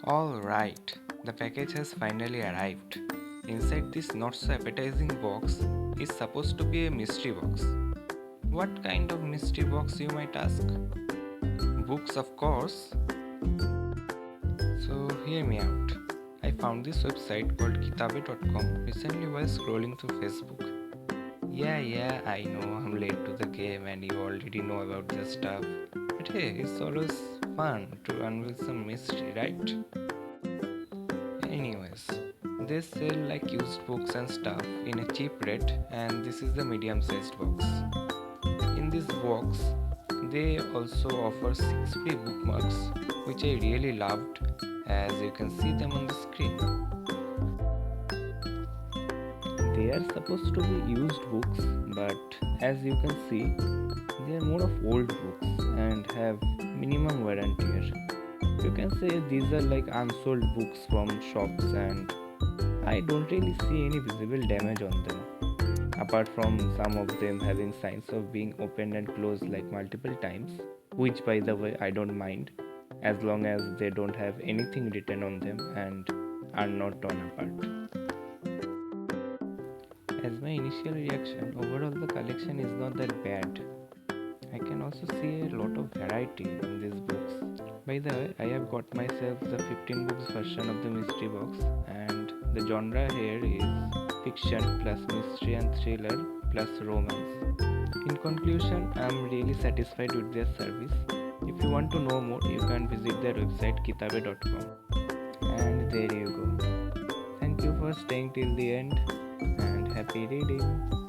Alright, the package has finally arrived. Inside this not so appetizing box is supposed to be a mystery box. What kind of mystery box, you might ask? Books, of course. So, hear me out. I found this website called Kitabay.com recently while scrolling through Facebook. Yeah, I know I'm late to the game and you already know about the stuff. But hey, it's always fun to unveil some mystery, right? Anyways, they sell like used books and stuff in a cheap rate, and this is the medium sized box. In this box, they also offer 6 free bookmarks, which I really loved, as you can see them on the screen. They are supposed to be used books, but as you can see, they are more of old books and have minimum wear and tear. You can say these are like unsold books from shops, and I don't really see any visible damage on them, apart from some of them having signs of being opened and closed like multiple times, which by the way I don't mind, as long as they don't have anything written on them and are not torn apart. As my initial reaction, overall the collection is not that bad. I can also see a lot of variety in these books. By the way, I have got myself the 15 books version of the mystery box, and the genre here is fiction plus mystery and thriller plus romance. In conclusion, I am really satisfied with their service. If you want to know more, you can visit their website kitabay.com. And there you go. Thank you for staying till the end and happy reading.